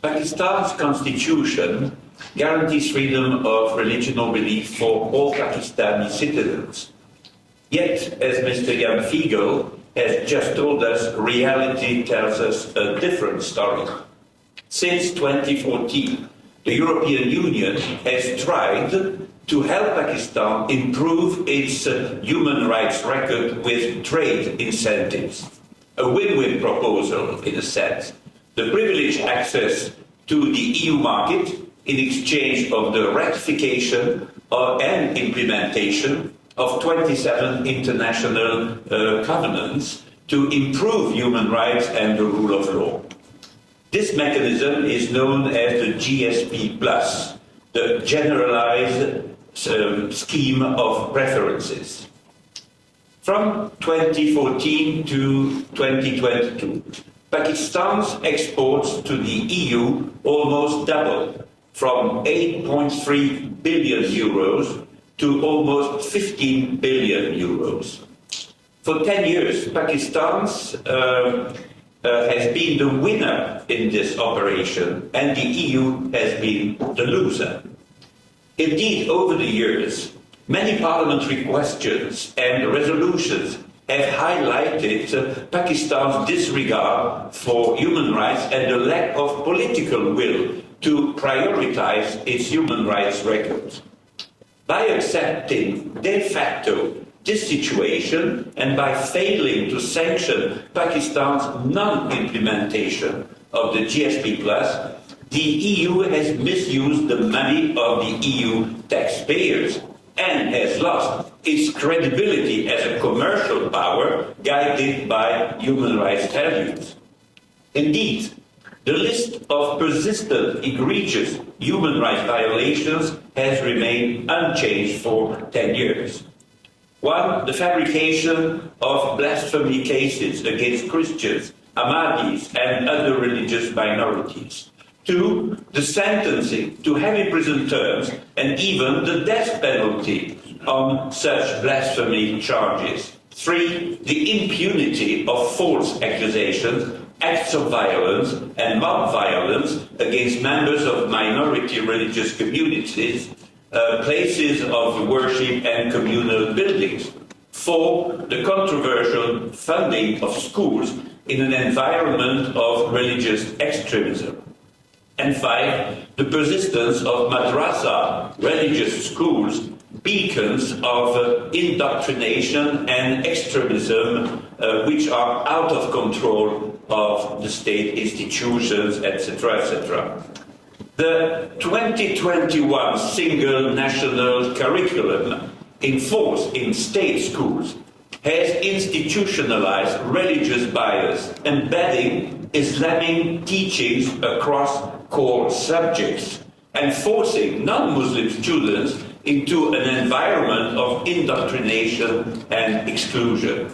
Pakistan's constitution guarantees freedom of religion or belief for all Pakistani citizens. Yet, as Mr. Jan Fiegel has just told us, reality tells us a different story. Since 2014, the European Union has tried to help Pakistan improve its human rights record with trade incentives. A win-win proposal, in a sense. The privileged access to the EU market in exchange of the ratification and implementation of 27 international covenants to improve human rights and the rule of law. This mechanism is known as the GSP+, the Generalized Scheme of Preferences. From 2014 to 2022, Pakistan's exports to the EU almost doubled, from 8.3 billion euros to almost 15 billion euros. For 10 years, Pakistan has been the winner in this operation, and the EU has been the loser. Indeed, over the years, many parliamentary questions and resolutions have highlighted Pakistan's disregard for human rights and the lack of political will to prioritize its human rights record. By accepting de facto this situation and by failing to sanction Pakistan's non-implementation of the GSP+, the EU has misused the money of the EU taxpayers and has lost its credibility as a commercial power guided by human rights values. Indeed, the list of persistent, egregious human rights violations has remained unchanged for 10 years. One, the fabrication of blasphemy cases against Christians, Ahmadis, and other religious minorities. Two, the sentencing to heavy prison terms and even the death penalty on such blasphemy charges. Three, the impunity of false accusations, acts of violence and mob violence against members of minority religious communities, places of worship and communal buildings. Four, the controversial funding of schools in an environment of religious extremism. And five, the persistence of madrasa, religious schools, beacons of indoctrination and extremism, which are out of control of the state institutions, etc., etc. The 2021 single national curriculum in force in state schools has institutionalized religious bias, embedding Islamic teachings across core subjects and forcing non-Muslim students into an environment of indoctrination and exclusion.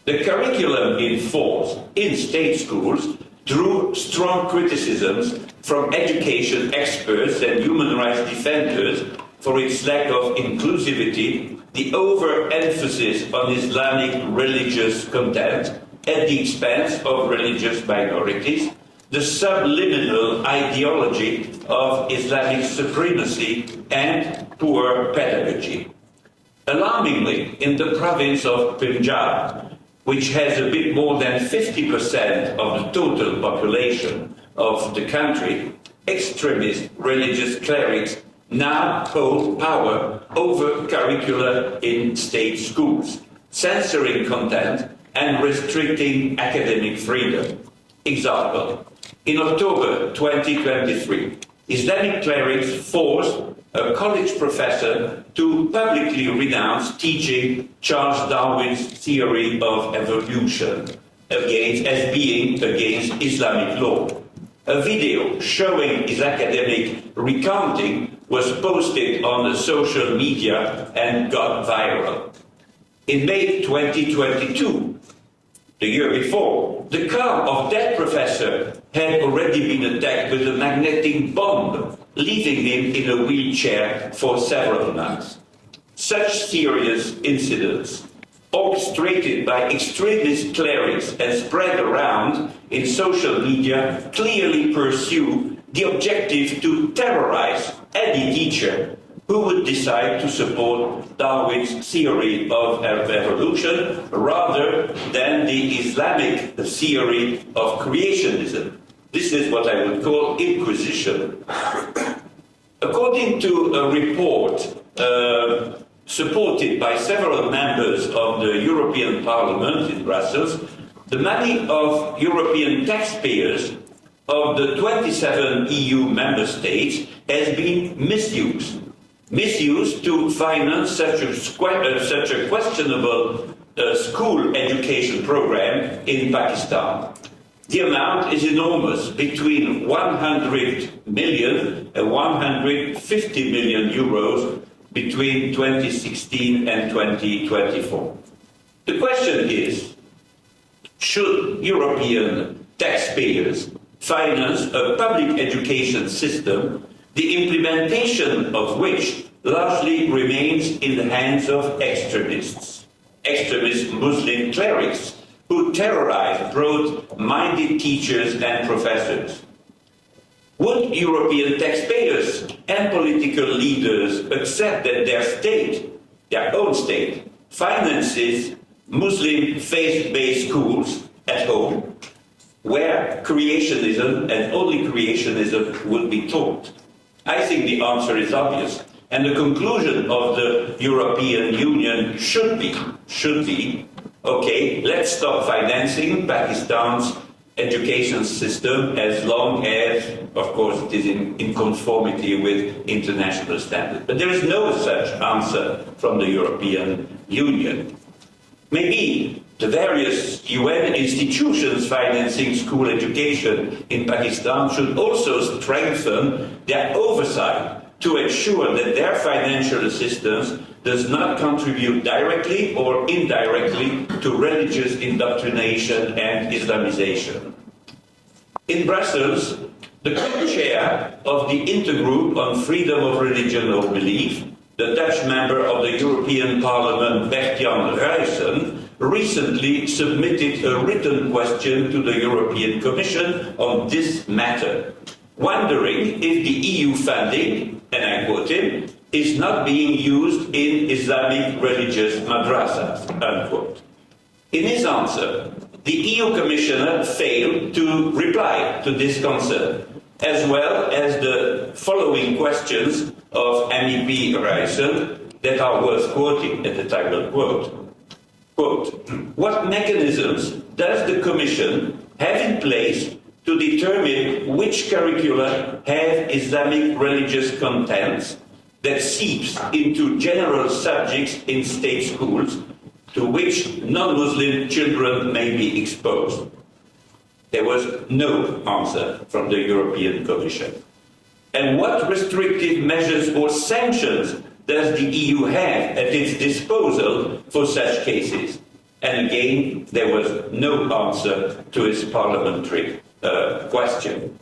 The curriculum in force in state schools drew strong criticisms from education experts and human rights defenders for its lack of inclusivity, the overemphasis on Islamic religious content at the expense of religious minorities, the subliminal ideology of Islamic supremacy, and poor pedagogy. Alarmingly, in the province of Punjab, which has a bit more than 50% of the total population of the country, extremist religious clerics now hold power over curricula in state schools, censoring content and restricting academic freedom. Example, in October 2023, Islamic clerics forced a college professor to publicly renounce teaching Charles Darwin's theory of evolution as being against Islamic law. A video showing his academic recounting was posted on the social media and got viral. In May 2022, the year before, the car of that professor had already been attacked with a magnetic bomb, leaving him in a wheelchair for several months. Such serious incidents, orchestrated by extremist clerics and spread around in social media, clearly pursue the objective to terrorize any teacher who would decide to support Darwin's theory of evolution rather than the Islamic theory of creationism. This is what I would call inquisition. According to a report supported by several members of the European Parliament in Brussels, the money of European taxpayers of the 27 EU member states has been misused. Misused to finance such a questionable school education program in Pakistan. The amount is enormous, between 100 million and 150 million euros between 2016 and 2024. The question is, should European taxpayers finance a public education system, the implementation of which largely remains in the hands of extremist Muslim clerics who terrorize broad-minded teachers and professors? Would European taxpayers and political leaders accept that their own state, finances Muslim faith-based schools at home, where creationism and only creationism would be taught? I think the answer is obvious, and the conclusion of the European Union should be, okay, let's stop financing Pakistan's education system as long as, of course, it is in conformity with international standards. But there is no such answer from the European Union. Maybe the various UN institutions financing school education in Pakistan should also strengthen their oversight to ensure that their financial assistance does not contribute directly or indirectly to religious indoctrination and Islamization. In Brussels, the co-chair of the Intergroup on Freedom of Religion or Belief, the Dutch member of the European Parliament, Bert-Jan Ruijsen, recently submitted a written question to the European Commission on this matter, wondering if the EU funding, and I quote him, is not being used in Islamic religious madrasas, unquote. In his answer, the EU Commissioner failed to reply to this concern, as well as the following questions of MEP Ruijsen that are worth quoting, at the I will quote. Quote, what mechanisms does the Commission have in place to determine which curricula have Islamic religious contents that seeps into general subjects in state schools to which non-Muslim children may be exposed? There was no answer from the European Commission. And what restrictive measures or sanctions does the EU have at its disposal for such cases? And again, there was no answer to his parliamentary question.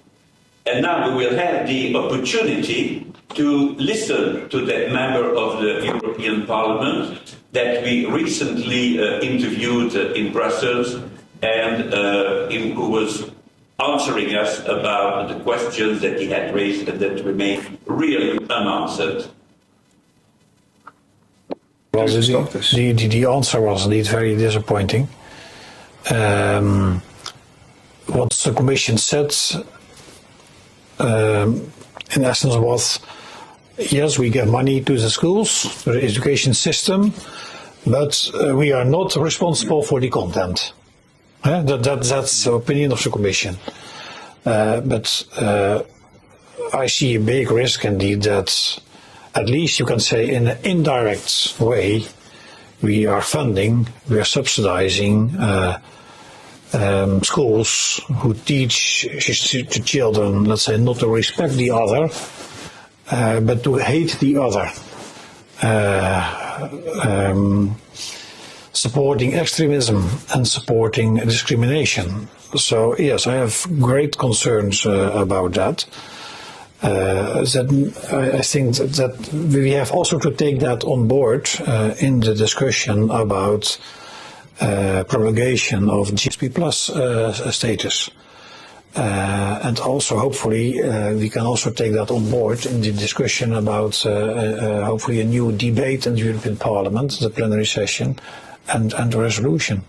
And now we will have the opportunity to listen to that member of the European Parliament that we recently interviewed in Brussels and who was answering us about the questions that he had raised and that remain really unanswered. Well, the answer was indeed very disappointing. What the Commission said, in essence, was, yes, we give money to the schools, to the education system, but we are not responsible for the content. That's the opinion of the Commission. But I see a big risk indeed that, at least you can say in an indirect way, we are subsidizing schools who teach the children, let's say, not to respect the other, but to hate the other. Supporting extremism and supporting discrimination. So yes, I have great concerns about that. I think that we have also to take that on board in the discussion about promulgation of GSP Plus status. And also, hopefully, we can also take that on board in the discussion about hopefully a new debate in the European Parliament, the plenary session, and the resolution.